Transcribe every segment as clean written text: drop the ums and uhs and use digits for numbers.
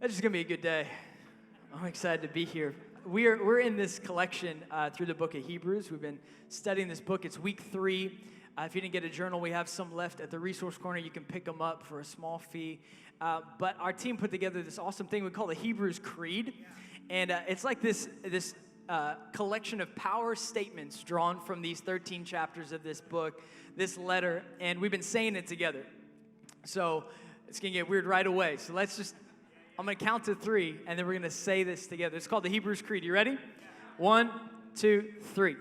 It's just going to be a good day. I'm excited to be here. We're in this collection through the book of Hebrews. We've been studying this book. It's week 3. If you didn't get a journal, we have some left at the resource corner. You can pick them up for a small fee. But our team put together this awesome thing we call the Hebrews Creed. And it's like this collection of power statements drawn from these 13 chapters of this book, this letter. And we've been saying it together. So it's going to get weird right away. So I'm going to count to 3, and then we're going to say this together. It's called the Hebrews Creed. You ready? 1, 2, 3.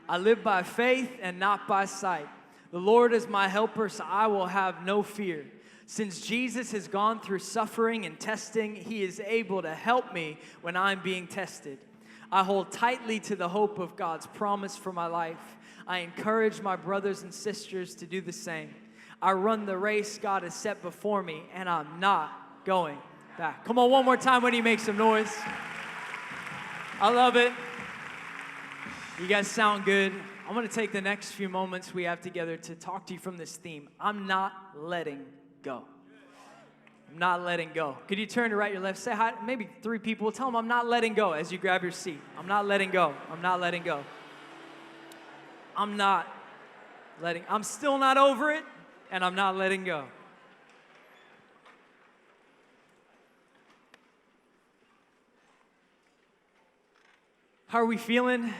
I live by faith and not by sight. The Lord is my helper, so I will have no fear. Since Jesus has gone through suffering and testing, he is able to help me when I'm being tested. I hold tightly to the hope of God's promise for my life. I encourage my brothers and sisters to do the same. I run the race God has set before me, and I'm not going back. Come on, one more time when you make some noise. I love it. You guys sound good. I'm going to take the next few moments we have together to talk to you from this theme. I'm not letting go. I'm not letting go. Could you turn to right, your left? Say hi, maybe 3 people. Tell them I'm not letting go as you grab your seat. I'm not letting go. I'm not letting go. I'm still not over it, and I'm not letting go. How are we feeling? You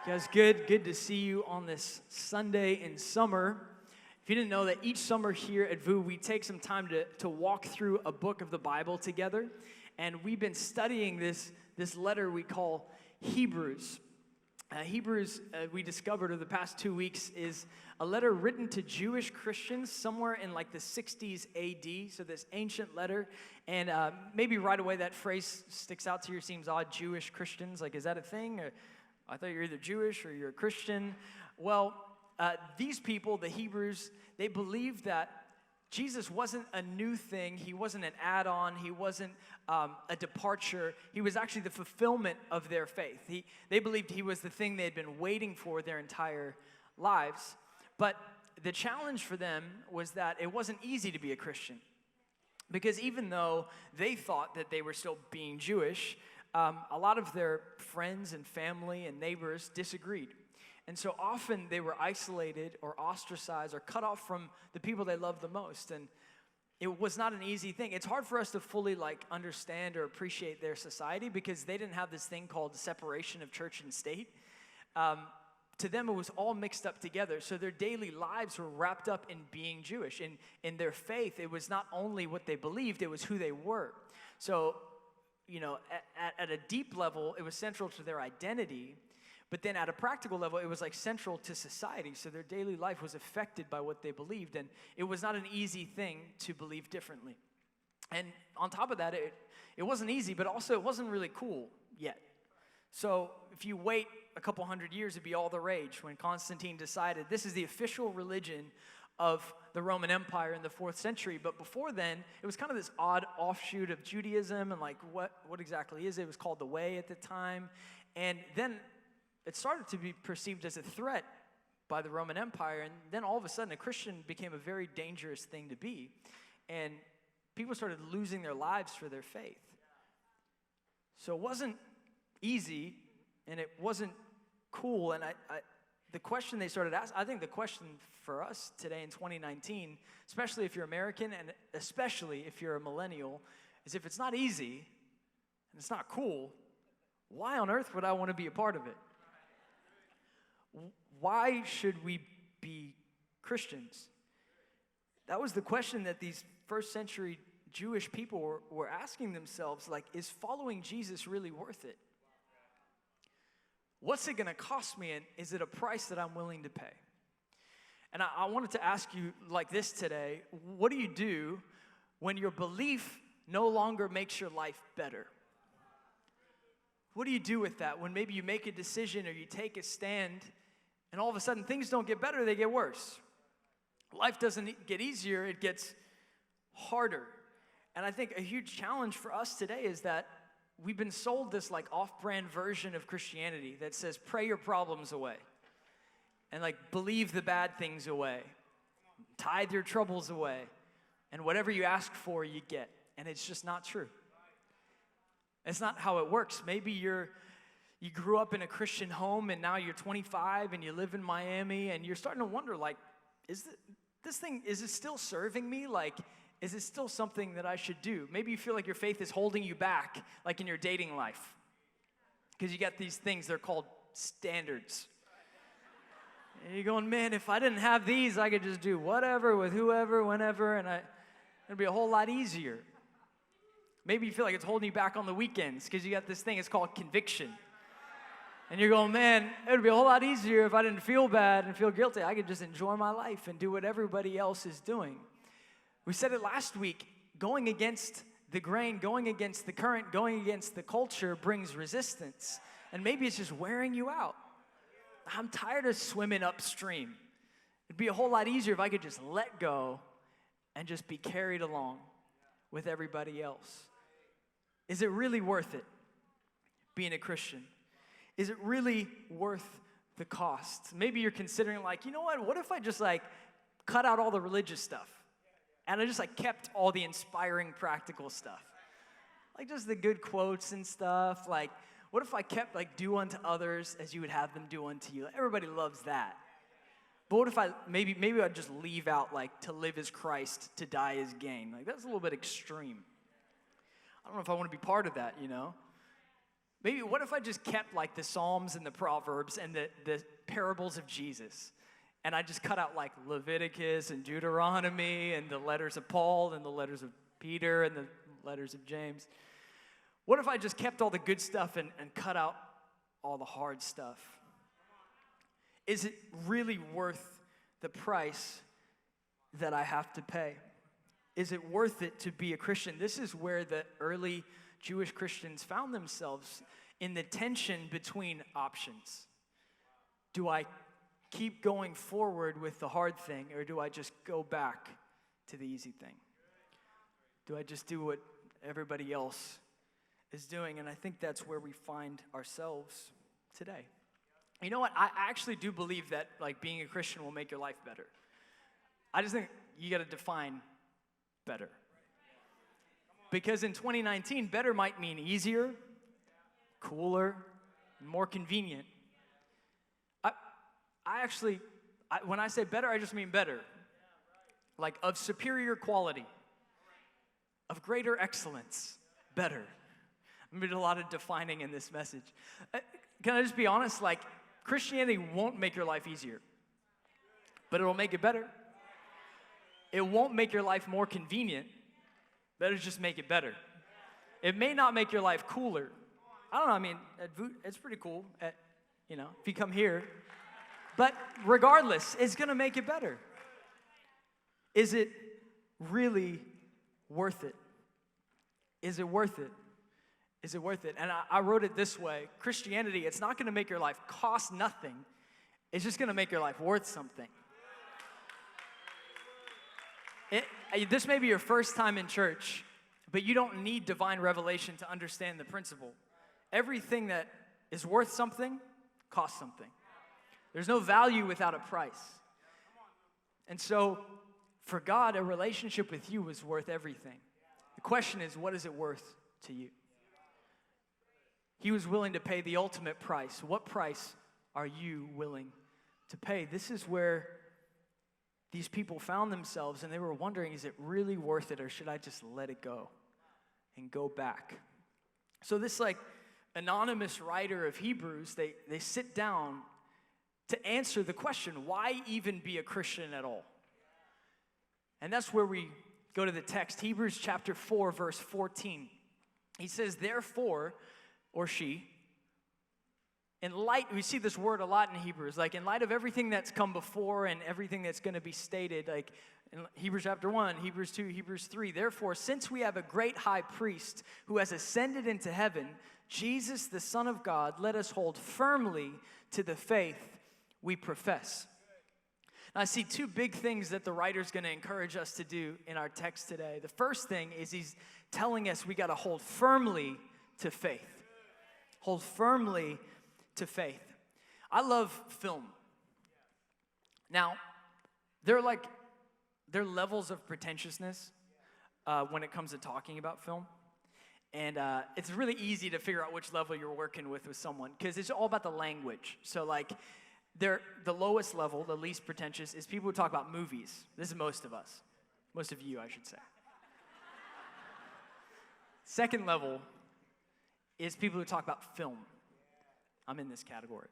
guys good? Good to see you on this Sunday in summer. If you didn't know that each summer here at VOUS, we take some time to walk through a book of the Bible together. And we've been studying this letter we call Hebrews. Hebrews, we discovered over the past 2 weeks, is a letter written to Jewish Christians somewhere in like the 60s AD, so this ancient letter. And maybe right away that phrase sticks out to you, seems odd, Jewish Christians. Like, is that a thing? Or, I thought you're either Jewish or you're a Christian. Well, these people, the Hebrews, they believed that Jesus wasn't a new thing. He wasn't an add-on. He wasn't a departure. He was actually the fulfillment of their faith. They believed he was the thing they had been waiting for their entire lives. But the challenge for them was that it wasn't easy to be a Christian. Because even though they thought that they were still being Jewish, a lot of their friends and family and neighbors disagreed. And so often they were isolated or ostracized or cut off from the people they loved the most. And it was not an easy thing. It's hard for us to fully understand or appreciate their society because they didn't have this thing called separation of church and state. To them, it was all mixed up together. So their daily lives were wrapped up in being Jewish. In their faith, it was not only what they believed, it was who they were. So, at a deep level, it was central to their identity. But then at a practical level, it was central to society. So their daily life was affected by what they believed. And it was not an easy thing to believe differently. And on top of that, it wasn't easy, but also it wasn't really cool yet. So if you wait a couple hundred years, it'd be all the rage when Constantine decided this is the official religion of the Roman Empire in the 4th century. But before then, it was kind of this odd offshoot of Judaism. And what exactly is it? It was called the Way at the time. And then it started to be perceived as a threat by the Roman Empire, and then all of a sudden a Christian became a very dangerous thing to be, and people started losing their lives for their faith. So it wasn't easy, and it wasn't cool, and the question they started asking, I think the question for us today in 2019, especially if you're American and especially if you're a millennial, is if it's not easy and it's not cool, why on earth would I want to be a part of it? Why should we be Christians? That was the question that these first century Jewish people were asking themselves, is following Jesus really worth it? What's it going to cost me, and is it a price that I'm willing to pay? And I wanted to ask you like this today, what do you do when your belief no longer makes your life better? What do you do with that when maybe you make a decision or you take a stand and all of a sudden things don't get better, they get worse? Life doesn't get easier, it gets harder. And I think a huge challenge for us today is that we've been sold this off-brand version of Christianity that says pray your problems away and believe the bad things away, tithe your troubles away, and whatever you ask for, you get. And it's just not true. It's not how it works. Maybe you grew up in a Christian home and now you're 25 and you live in Miami and you're starting to wonder, like, is it still serving me? Like, is it still something that I should do? Maybe you feel like your faith is holding you back, like in your dating life. Because you got these things, they're called standards. And you're going, man, if I didn't have these, I could just do whatever with whoever, whenever, and it'd be a whole lot easier. Maybe you feel like it's holding you back on the weekends because you got this thing, it's called conviction. And you're going, man, it would be a whole lot easier if I didn't feel bad and feel guilty. I could just enjoy my life and do what everybody else is doing. We said it last week, going against the grain, going against the current, going against the culture brings resistance. And maybe it's just wearing you out. I'm tired of swimming upstream. It'd be a whole lot easier if I could just let go and just be carried along with everybody else. Is it really worth it, being a Christian? Is it really worth the cost? Maybe you're considering, like, you know what if I just, like, cut out all the religious stuff and I just, like, kept all the inspiring practical stuff? Like, just the good quotes and stuff. Like, what if I kept, like, do unto others as you would have them do unto you? Everybody loves that. But what if maybe I'd just leave out, like, to live as Christ, to die as gain? Like, that's a little bit extreme. I don't know if I want to be part of that, you know? Maybe what if I just kept, like, the Psalms and the Proverbs and the parables of Jesus, and I just cut out, like, Leviticus and Deuteronomy and the letters of Paul and the letters of Peter and the letters of James? What if I just kept all the good stuff and cut out all the hard stuff? Is it really worth the price that I have to pay? Is it worth it to be a Christian? This is where the early Jewish Christians found themselves, in the tension between options. Do I keep going forward with the hard thing, or do I just go back to the easy thing? Do I just do what everybody else is doing? And I think that's where we find ourselves today. You know what? I actually do believe that, like, being a Christian will make your life better. I just think you got to define better. Because in 2019, better might mean easier, cooler, more convenient. When I say better, I just mean better. Like, of superior quality, of greater excellence, better. I'm going to do a lot of defining in this message. Can I just be honest? Like, Christianity won't make your life easier, but it'll make it better. It won't make your life more convenient, but it'll just make it better. It may not make your life cooler. I don't know, I mean, it's pretty cool, if you come here. But regardless, it's going to make it better. Is it really worth it? Is it worth it? Is it worth it? And I wrote it this way. Christianity, it's not going to make your life cost nothing. It's just going to make your life worth something. This may be your first time in church, but you don't need divine revelation to understand the principle. Everything that is worth something costs something. There's no value without a price. And so, for God, a relationship with you is worth everything. The question is, what is it worth to you? He was willing to pay the ultimate price. What price are you willing to pay? This is where these people found themselves, and they were wondering, is it really worth it, or should I just let it go and go back? So this, like, anonymous writer of Hebrews, they sit down to answer the question, why even be a Christian at all? And that's where we go to the text, Hebrews chapter 4, verse 14. He says, therefore, or she, we see this word a lot in Hebrews, like in light of everything that's come before and everything that's going to be stated, like in Hebrews chapter 1, Hebrews 2, Hebrews 3. Therefore, since we have a great high priest who has ascended into heaven, Jesus, the Son of God, let us hold firmly to the faith we profess. Now, I see two big things that the writer's going to encourage us to do in our text today. The first thing is he's telling us we got to hold firmly to faith. Hold firmly to faith. I love film. Now, there are levels of pretentiousness. when it comes to talking about film. And it's really easy to figure out which level you're working with someone, because it's all about the language. So like, the lowest level, the least pretentious, is people who talk about movies. This is most of us. Most of you, I should say. Second level is people who talk about film. I'm in this category.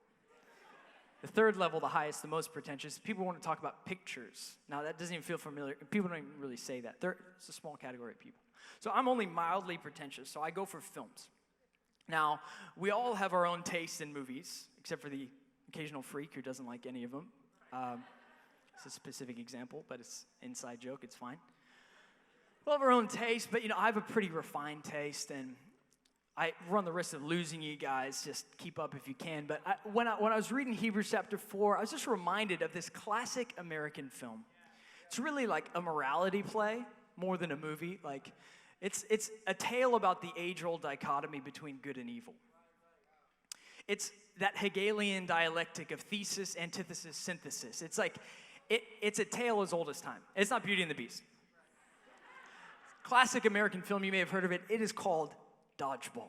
The third level, the highest, the most pretentious, people want to talk about pictures. Now, that doesn't even feel familiar. People don't even really say that. It's a small category of people. So I'm only mildly pretentious, so I go for films. Now, we all have our own taste in movies, except for the occasional freak who doesn't like any of them. It's a specific example, but it's an inside joke. It's fine. We all have our own taste, but, I have a pretty refined taste, and I run the risk of losing you guys. Just keep up if you can. But when I was reading Hebrews chapter 4, I was just reminded of this classic American film. It's really like a morality play more than a movie. Like, it's a tale about the age-old dichotomy between good and evil. It's that Hegelian dialectic of thesis, antithesis, synthesis. It's like, it's a tale as old as time. It's not Beauty and the Beast. Classic American film, you may have heard of it. It is called Dodgeball.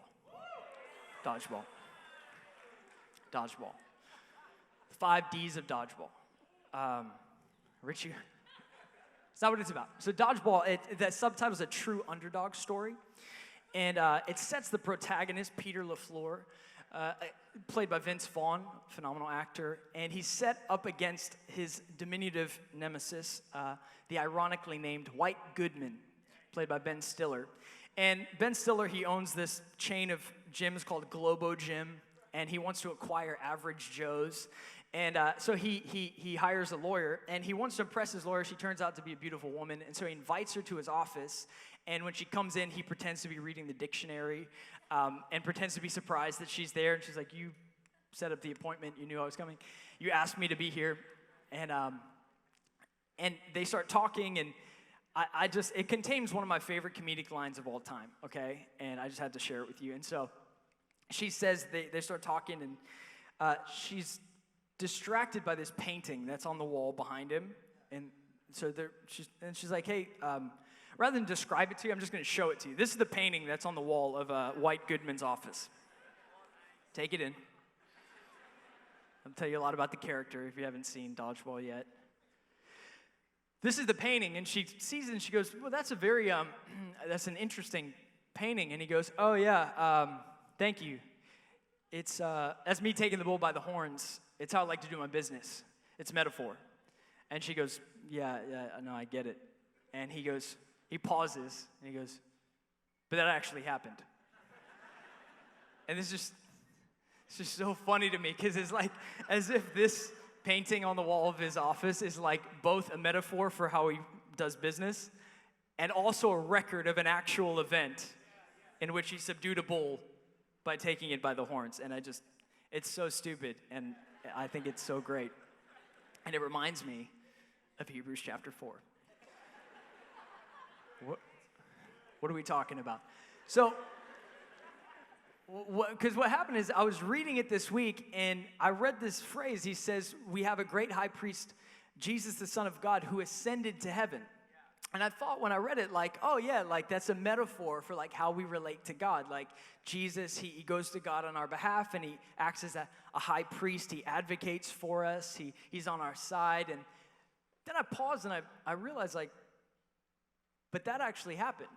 Dodgeball. Dodgeball. 5 Ds of Dodgeball. Richie, it's not what it's about. So Dodgeball, the subtitle is A True Underdog Story. And it sets the protagonist, Peter LaFleur, played by Vince Vaughn, phenomenal actor. And he's set up against his diminutive nemesis, the ironically named White Goodman, played by Ben Stiller. And Ben Stiller, he owns this chain of gyms called Globo Gym, and he wants to acquire average Joes. And so he hires a lawyer, and he wants to impress his lawyer. She turns out to be a beautiful woman, and so he invites her to his office. And when she comes in, he pretends to be reading the dictionary and pretends to be surprised that she's there. And she's like, "You set up the appointment. You knew I was coming. You asked me to be here." And they start talking, and it contains one of my favorite comedic lines of all time, okay? And I just had to share it with you. And so she says, they start talking, and she's distracted by this painting that's on the wall behind him. And so she's like, "Hey, rather than describe it to you, I'm just going to show it to you. This is the painting that's on the wall of White Goodman's office. Take it in. I'll tell you a lot about the character if you haven't seen Dodgeball yet. This is the painting," and she sees it, and she goes, "Well, that's a very, that's an interesting painting." And he goes, "Oh, yeah, thank you. That's me taking the bull by the horns. It's how I like to do my business. It's metaphor." And she goes, yeah, no, I get it." And he pauses, and he goes, "But that actually happened." And it's just so funny to me, because it's like as if this painting on the wall of his office is like both a metaphor for how he does business and also a record of an actual event in which he subdued a bull by taking it by the horns. And it's so stupid, and I think it's so great. And it reminds me of Hebrews chapter 4. What are we talking about? So, because what happened is I was reading it this week, and I read this phrase. He says, "We have a great high priest, Jesus, the Son of God, who ascended to heaven." And I thought when I read it, like, oh yeah, like that's a metaphor for like how we relate to God. Like Jesus, he goes to God on our behalf, and he acts as a high priest. He advocates for us. He's on our side. And then I paused, and I realized, like, but that actually happened.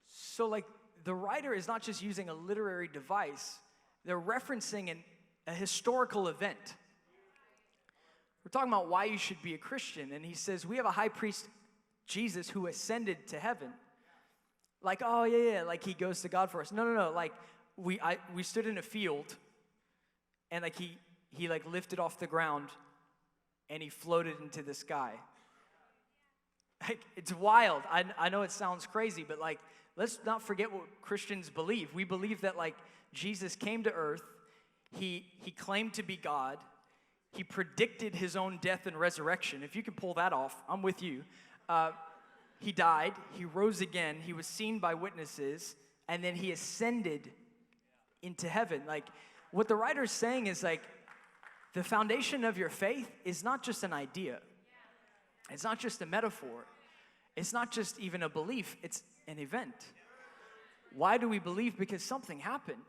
So like, the writer is not just using a literary device, they're referencing a historical event. We're talking about why you should be a Christian, and he says, we have a high priest, Jesus, who ascended to heaven. Like, oh yeah, like he goes to God for us. No, like we stood in a field, and like he like lifted off the ground, and he floated into the sky. Like, it's wild. I know it sounds crazy, but like, let's not forget what Christians believe. We believe that like Jesus came to earth, he claimed to be God, he predicted his own death and resurrection. If you can pull that off, I'm with you. He died, he rose again, he was seen by witnesses, and then he ascended into heaven. Like, what the writer's saying is like, the foundation of your faith is not just an idea. It's not just a metaphor. It's not just even a belief, it's an event. Why do we believe? Because something happened.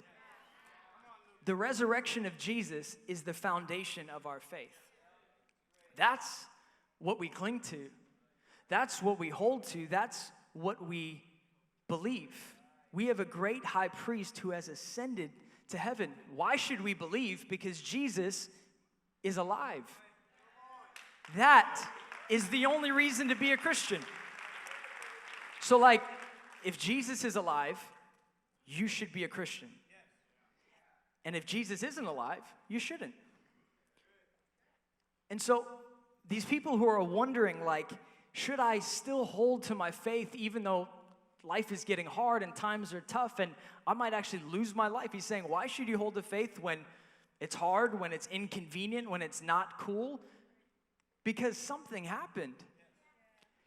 The resurrection of Jesus is the foundation of our faith. That's what we cling to. That's what we hold to. That's what we believe. We have a great high priest who has ascended to heaven. Why should we believe? Because Jesus is alive. That is the only reason to be a Christian. So like, if Jesus is alive, you should be a Christian. And if Jesus isn't alive, you shouldn't. And so these people who are wondering, like, should I still hold to my faith even though life is getting hard and times are tough and I might actually lose my life? He's saying, why should you hold to faith when it's hard, when it's inconvenient, when it's not cool? Because something happened.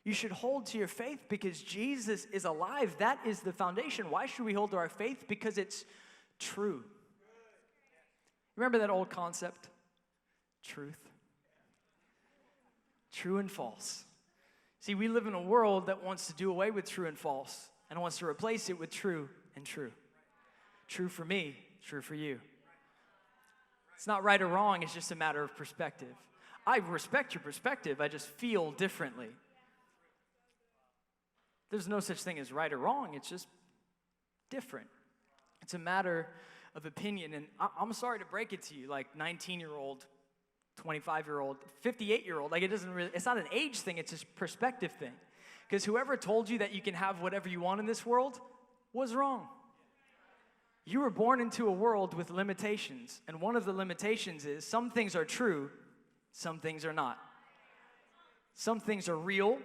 You should hold to your faith because Jesus is alive. That is the foundation. Why should we hold to our faith? Because it's true. Remember that old concept? Truth. True and false. See, we live in a world that wants to do away with true and false and wants to replace it with true and true. True for me, true for you. It's not right or wrong, it's just a matter of perspective. I respect your perspective, I just feel differently. There's no such thing as right or wrong, it's just different. It's a matter of opinion, and I'm sorry to break it to you, like 19-year-old, 25-year-old, 58-year-old, like it's not an age thing, it's a perspective thing. Because whoever told you that you can have whatever you want in this world was wrong. You were born into a world with limitations, and one of the limitations is some things are true, some things are not. Some things are real,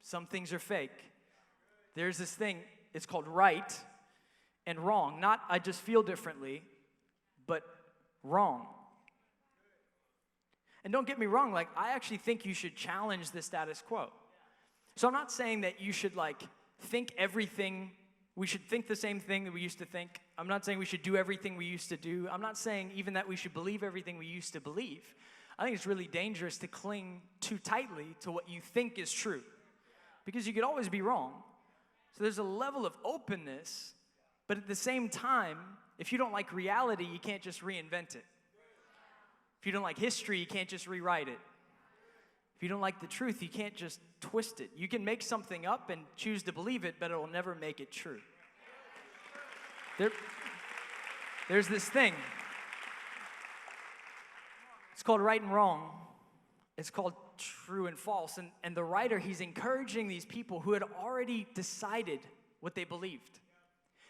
some things are fake. There's this thing, it's called right and wrong. Not I just feel differently, but wrong. And don't get me wrong, like I actually think you should challenge the status quo. So I'm not saying that you should like think everything, we should think the same thing that we used to think. I'm not saying we should do everything we used to do. I'm not saying even that we should believe everything we used to believe. I think it's really dangerous to cling too tightly to what you think is true, because you could always be wrong. So there's a level of openness, but at the same time, if you don't like reality, you can't just reinvent it. If you don't like history, you can't just rewrite it. If you don't like the truth, you can't just twist it. You can make something up and choose to believe it, but it will never make it true. There's this thing. It's called right and wrong. It's called true and false. And the writer, he's encouraging these people who had already decided what they believed.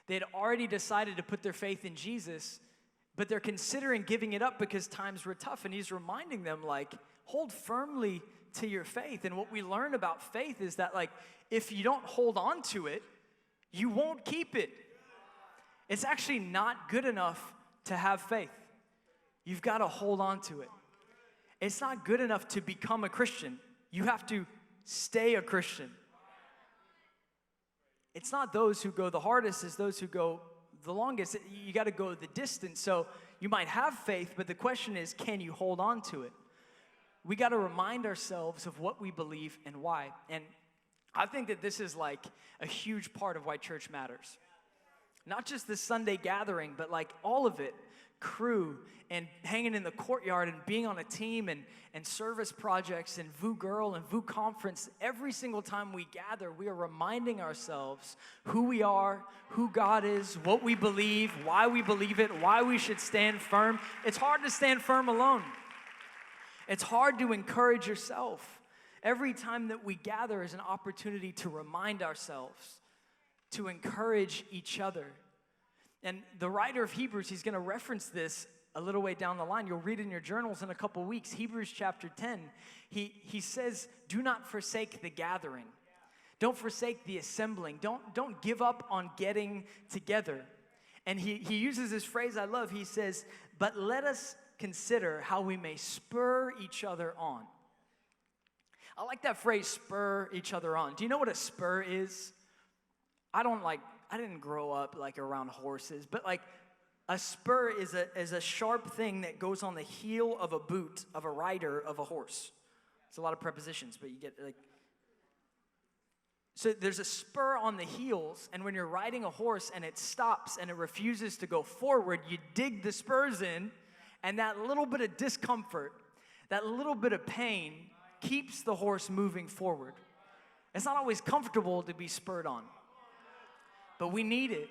They had already decided to put their faith in Jesus, but they're considering giving it up because times were tough. And he's reminding them, like, hold firmly to your faith. And what we learn about faith is that, like, if you don't hold on to it, you won't keep it. It's actually not good enough to have faith. You've got to hold on to it. It's not good enough to become a Christian. You have to stay a Christian. It's not those who go the hardest, it's those who go the longest. You got to go the distance. So you might have faith, but the question is, can you hold on to it? We got to remind ourselves of what we believe and why. And I think that this is like a huge part of why church matters. Not just the Sunday gathering, but like all of it. Crew and hanging in the courtyard and being on a team and service projects and VOUS Girl and VOUS Conference. Every single time we gather, we are reminding ourselves who we are, who God is, what we believe, why we believe it, why we should stand firm. It's hard to stand firm alone. It's hard to encourage yourself. Every time that we gather is an opportunity to remind ourselves, to encourage each other. And the writer of Hebrews, he's going to reference this a little way down the line. You'll read it in your journals in a couple weeks. Hebrews chapter 10, he says, do not forsake the gathering. Don't forsake the assembling. Don't give up on getting together. And he uses this phrase I love. He says, but let us consider how we may spur each other on. I like that phrase, spur each other on. Do you know what a spur is? I didn't grow up like around horses, but like a spur is a sharp thing that goes on the heel of a boot of a rider of a horse. It's a lot of prepositions, but you get like So there's a spur on the heels, and when you're riding a horse and it stops and it refuses to go forward, you dig the spurs in, and that little bit of discomfort, that little bit of pain keeps the horse moving forward. It's not always comfortable to be spurred on, but we need it.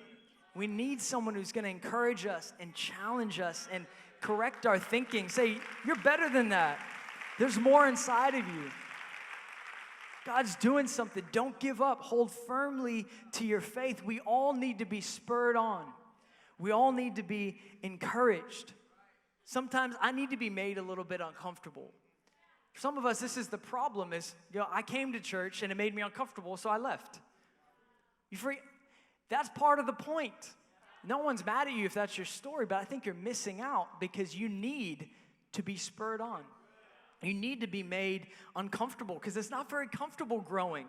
We need someone who's going to encourage us and challenge us and correct our thinking. Say, you're better than that. There's more inside of you. God's doing something. Don't give up. Hold firmly to your faith. We all need to be spurred on. We all need to be encouraged. Sometimes I need to be made a little bit uncomfortable. For some of us, this is the problem is, I came to church and it made me uncomfortable, so I left. That's part of the point. No one's mad at you if that's your story, but I think you're missing out because you need to be spurred on. You need to be made uncomfortable because it's not very comfortable growing.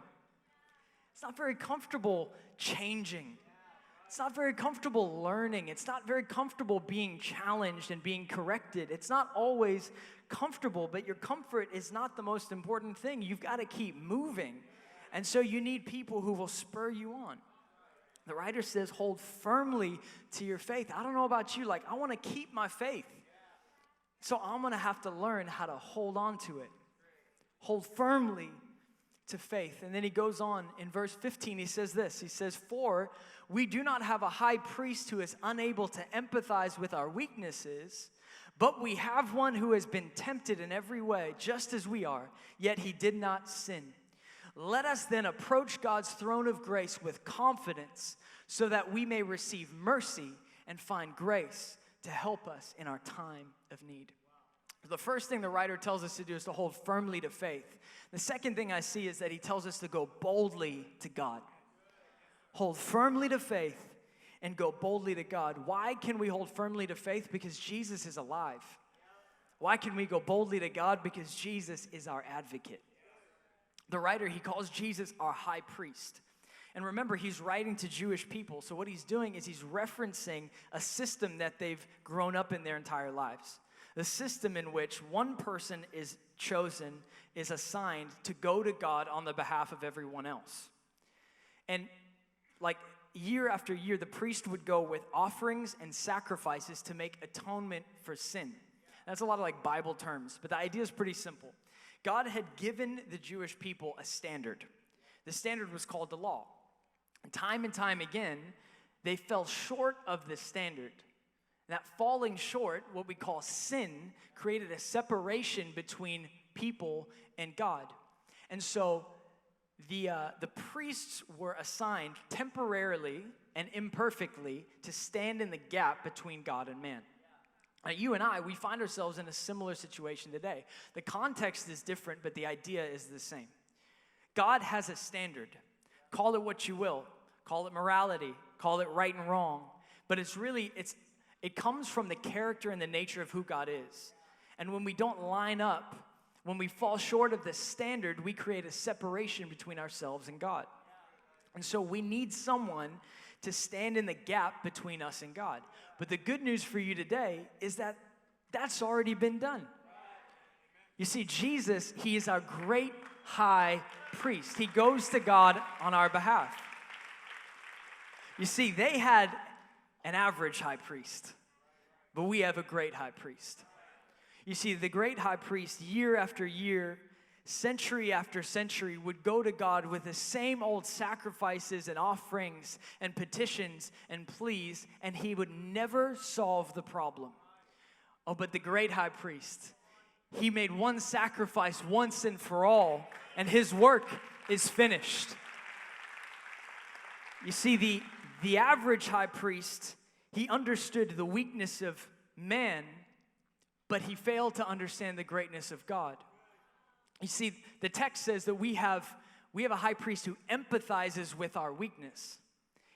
It's not very comfortable changing. It's not very comfortable learning. It's not very comfortable being challenged and being corrected. It's not always comfortable, but your comfort is not the most important thing. You've got to keep moving. And so you need people who will spur you on. The writer says, hold firmly to your faith. I don't know about you, I want to keep my faith. So I'm going to have to learn how to hold on to it. Hold firmly to faith. And then he goes on in verse 15, he says this. He says, for we do not have a high priest who is unable to empathize with our weaknesses, but we have one who has been tempted in every way, just as we are, yet he did not sin. Let us then approach God's throne of grace with confidence so that we may receive mercy and find grace to help us in our time of need. The first thing the writer tells us to do is to hold firmly to faith. The second thing I see is that he tells us to go boldly to God. Hold firmly to faith and go boldly to God. Why can we hold firmly to faith? Because Jesus is alive. Why can we go boldly to God? Because Jesus is our advocate. The writer, he calls Jesus our high priest. And remember, he's writing to Jewish people. So what he's doing is he's referencing a system that they've grown up in their entire lives. The system in which one person is chosen, is assigned to go to God on the behalf of everyone else. And year after year, the priest would go with offerings and sacrifices to make atonement for sin. That's a lot of Bible terms, but the idea is pretty simple. God had given the Jewish people a standard. The standard was called the law. And time again, they fell short of the standard. That falling short, what we call sin, created a separation between people and God. And so the priests were assigned temporarily and imperfectly to stand in the gap between God and man. Now, you and I, we find ourselves in a similar situation today. The context is different, but the idea is the same. God has a standard. Call it what you will. Call it morality. Call it right and wrong. But it comes from the character and the nature of who God is. And when we don't line up, when we fall short of the standard, we create a separation between ourselves and God. And so we need someone to stand in the gap between us and God. But the good news for you today is that that's already been done. You see, Jesus, he is our great high priest. He goes to God on our behalf. You see, they had an average high priest, but we have a great high priest. You see, the great high priest, year after year, century after century, would go to God with the same old sacrifices and offerings and petitions and pleas, and he would never solve the problem. Oh, but the great high priest, he made one sacrifice once and for all, and his work is finished. You see, the average high priest, he understood the weakness of man, but he failed to understand the greatness of God. You see, the text says that we have a high priest who empathizes with our weakness.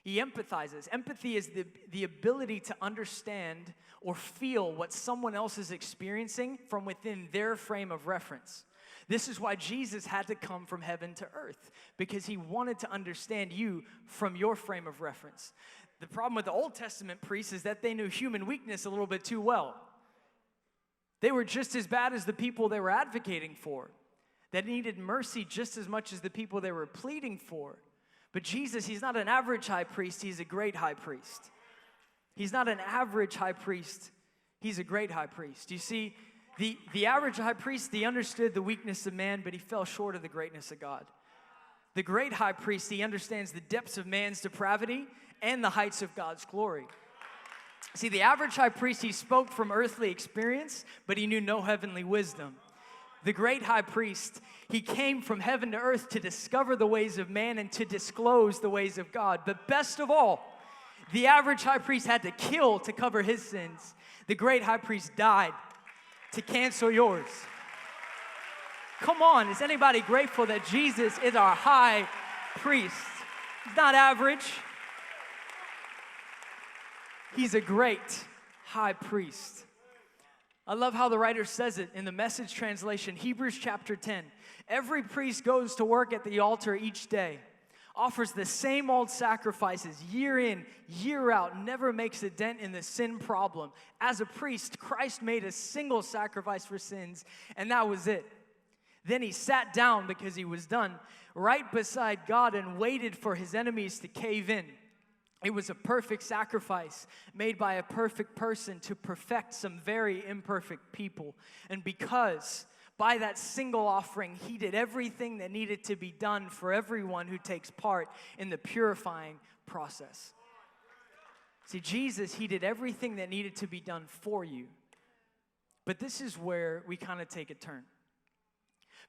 He empathizes. Empathy is the ability to understand or feel what someone else is experiencing from within their frame of reference. This is why Jesus had to come from heaven to earth, because he wanted to understand you from your frame of reference. The problem with the Old Testament priests is that they knew human weakness a little bit too well. They were just as bad as the people they were advocating for. They needed mercy just as much as the people they were pleading for. But Jesus, he's not an average high priest, he's a great high priest. He's not an average high priest, he's a great high priest. You see, the average high priest, he understood the weakness of man, but he fell short of the greatness of God. The great high priest, he understands the depths of man's depravity and the heights of God's glory. See, the average high priest, he spoke from earthly experience, but he knew no heavenly wisdom. The great high priest, he came from heaven to earth to discover the ways of man and to disclose the ways of God. But best of all, the average high priest had to kill to cover his sins. The great high priest died to cancel yours. Come on, is anybody grateful that Jesus is our high priest? He's not average. He's a great high priest. I love how the writer says it in the Message translation, Hebrews chapter 10. Every priest goes to work at the altar each day, offers the same old sacrifices year in, year out, never makes a dent in the sin problem. As a priest, Christ made a single sacrifice for sins, and that was it. Then he sat down because he was done, right beside God, and waited for his enemies to cave in. It was a perfect sacrifice made by a perfect person to perfect some very imperfect people. And because by that single offering, he did everything that needed to be done for everyone who takes part in the purifying process. See, Jesus, he did everything that needed to be done for you. But this is where we kind of take a turn.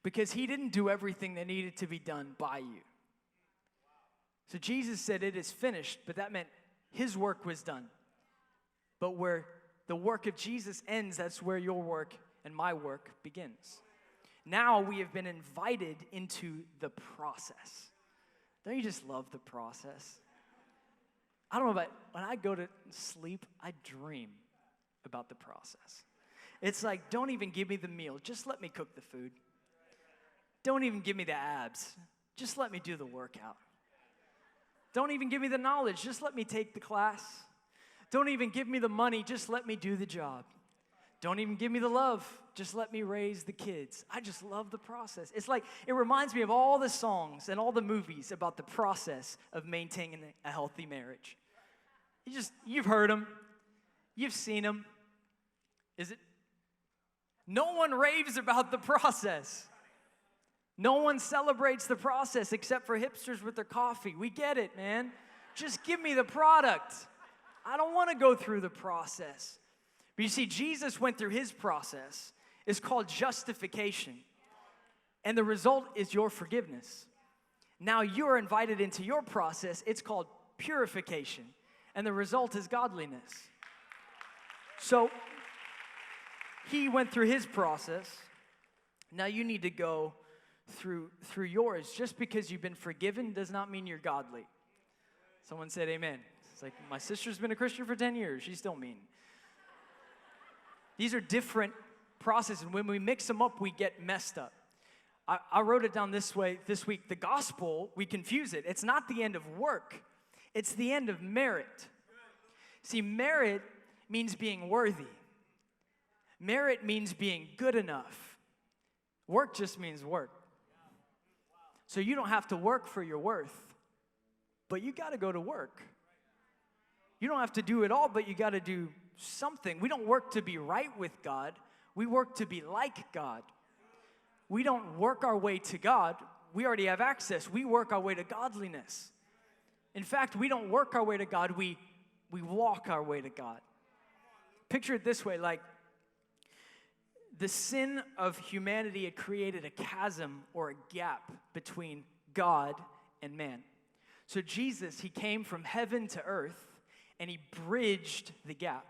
Because he didn't do everything that needed to be done by you. So Jesus said, it is finished, but that meant his work was done. But where the work of Jesus ends, that's where your work and my work begins. Now we have been invited into the process. Don't you just love the process? I don't know about, when I go to sleep, I dream about the process. It's like, don't even give me the meal, just let me cook the food. Don't even give me the abs, just let me do the workout. Don't even give me the knowledge, just let me take the class. Don't even give me the money, just let me do the job. Don't even give me the love, just let me raise the kids. I just love the process. It's like, it reminds me of all the songs and all the movies about the process of maintaining a healthy marriage. You've heard them, you've seen them. Is it? No one raves about the process. No one celebrates the process except for hipsters with their coffee. We get it, man. Just give me the product. I don't want to go through the process. But you see, Jesus went through his process. It's called justification. And the result is your forgiveness. Now you're invited into your process. It's called purification. And the result is godliness. So he went through his process. Now you need to go through yours. Just because you've been forgiven does not mean you're godly. Someone said amen. It's like, my sister's been a Christian for 10 years. She's still mean. These are different processes. When we mix them up, we get messed up. I wrote it down this way this week. The gospel, we confuse it. It's not the end of work. It's the end of merit. See, merit means being worthy. Merit means being good enough. Work just means work. So you don't have to work for your worth, but you got to go to work. You don't have to do it all, but you got to do something. We don't work to be right with God. We work to be like God. We don't work our way to God. We already have access. We work our way to godliness. In fact, we don't work our way to God. We walk our way to God. Picture it this way, like the sin of humanity had created a chasm or a gap between God and man. So Jesus, he came from heaven to earth, and he bridged the gap.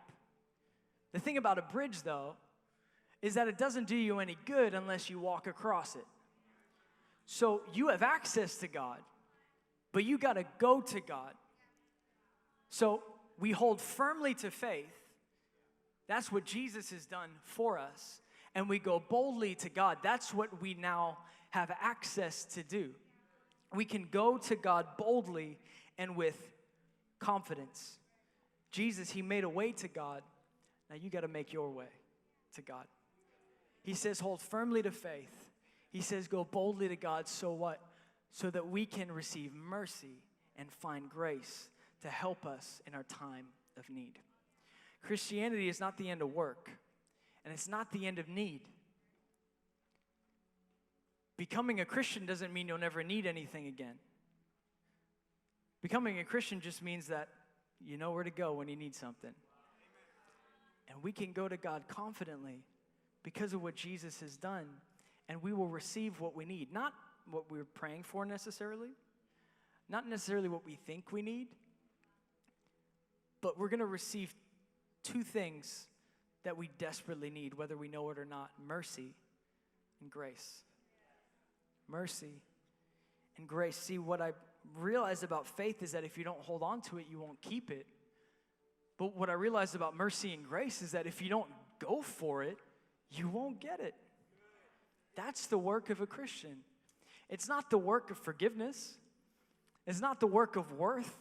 The thing about a bridge, though, is that it doesn't do you any good unless you walk across it. So you have access to God, but you got to go to God. So we hold firmly to faith. That's what Jesus has done for us. And we go boldly to God. That's what we now have access to do. We can go to God boldly and with confidence. Jesus, he made a way to God. Now you got to make your way to God. He says, hold firmly to faith. He says, go boldly to God. So what? so that we can receive mercy and find grace to help us in our time of need. Christianity is not the end of work, and it's not the end of need. Becoming a Christian doesn't mean you'll never need anything again. Becoming a Christian just means that you know where to go when you need something. And we can go to God confidently because of what Jesus has done, and we will receive what we need. Not what we're praying for necessarily, not necessarily what we think we need, but we're going to receive two things that we desperately need, whether we know it or not: mercy and grace. Mercy and grace. See, what I realized about faith is that if you don't hold on to it, you won't keep it. But what I realized about mercy and grace is that if you don't go for it, you won't get it. That's the work of a Christian. It's not the work of forgiveness. It's not the work of worth.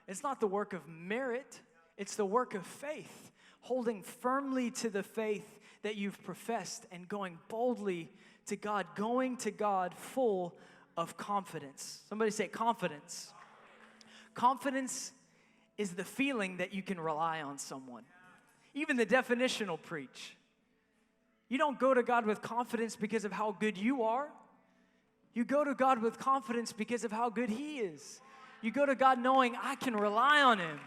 It's not the work of merit. It's the work of faith, holding firmly to the faith that you've professed and going boldly to God, going to God full of confidence. Somebody say confidence. Confidence is the feeling that you can rely on someone. Even the definition will preach. You don't go to God with confidence because of how good you are. You go to God with confidence because of how good He is. You go to God knowing I can rely on Him.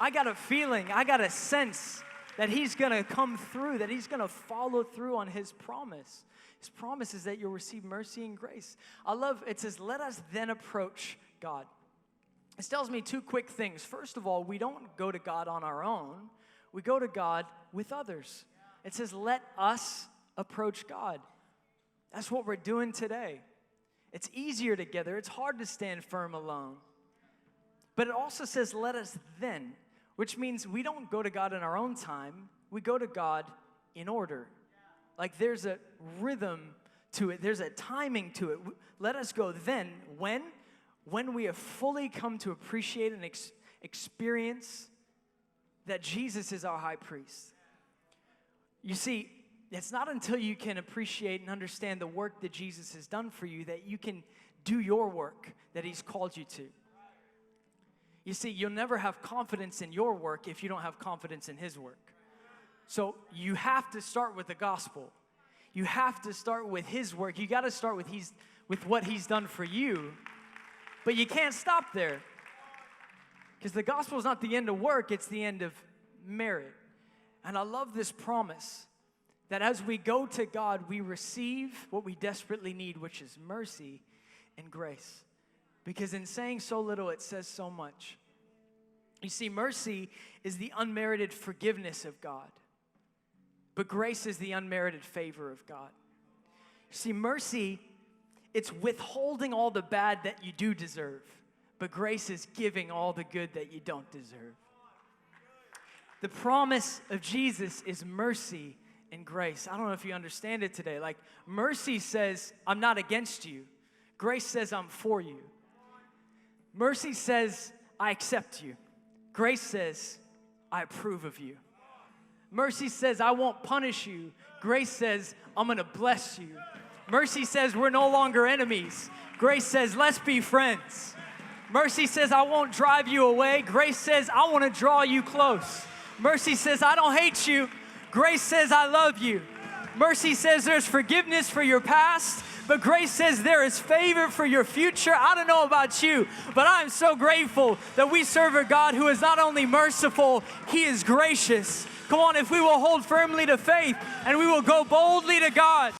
I got a feeling, I got a sense that He's going to come through, that He's going to follow through on His promise. His promise is that you'll receive mercy and grace. I love, it says, let us then approach God. This tells me two quick things. First of all, we don't go to God on our own. We go to God with others. It says, let us approach God. That's what we're doing today. It's easier together. It's hard to stand firm alone. But it also says, let us then, which means we don't go to God in our own time. We go to God in order. Like there's a rhythm to it. There's a timing to it. Let us go then. When we have fully come to appreciate and experience that Jesus is our high priest. You see, it's not until you can appreciate and understand the work that Jesus has done for you that you can do your work that He's called you to. You see, you'll never have confidence in your work if you don't have confidence in His work. So you have to start with the gospel. You have to start with His work. You got to start with what He's done for you. But you can't stop there. Because the gospel is not the end of work, it's the end of merit. And I love this promise that as we go to God, we receive what we desperately need, which is mercy and grace. Because in saying so little, it says so much. You see, mercy is the unmerited forgiveness of God. But grace is the unmerited favor of God. You see, mercy, it's withholding all the bad that you do deserve. But grace is giving all the good that you don't deserve. The promise of Jesus is mercy and grace. I don't know if you understand it today. Like, mercy says, I'm not against you. Grace says, I'm for you. Mercy says, I accept you. Grace says, I approve of you. Mercy says, I won't punish you. Grace says, I'm going to bless you. Mercy says, we're no longer enemies. Grace says, let's be friends. Mercy says, I won't drive you away. Grace says, I want to draw you close. Mercy says, I don't hate you. Grace says, I love you. Mercy says there's forgiveness for your past, but grace says there is favor for your future. I don't know about you, but I'm so grateful that we serve a God who is not only merciful, He is gracious. Come on, if we will hold firmly to faith and we will go boldly to God.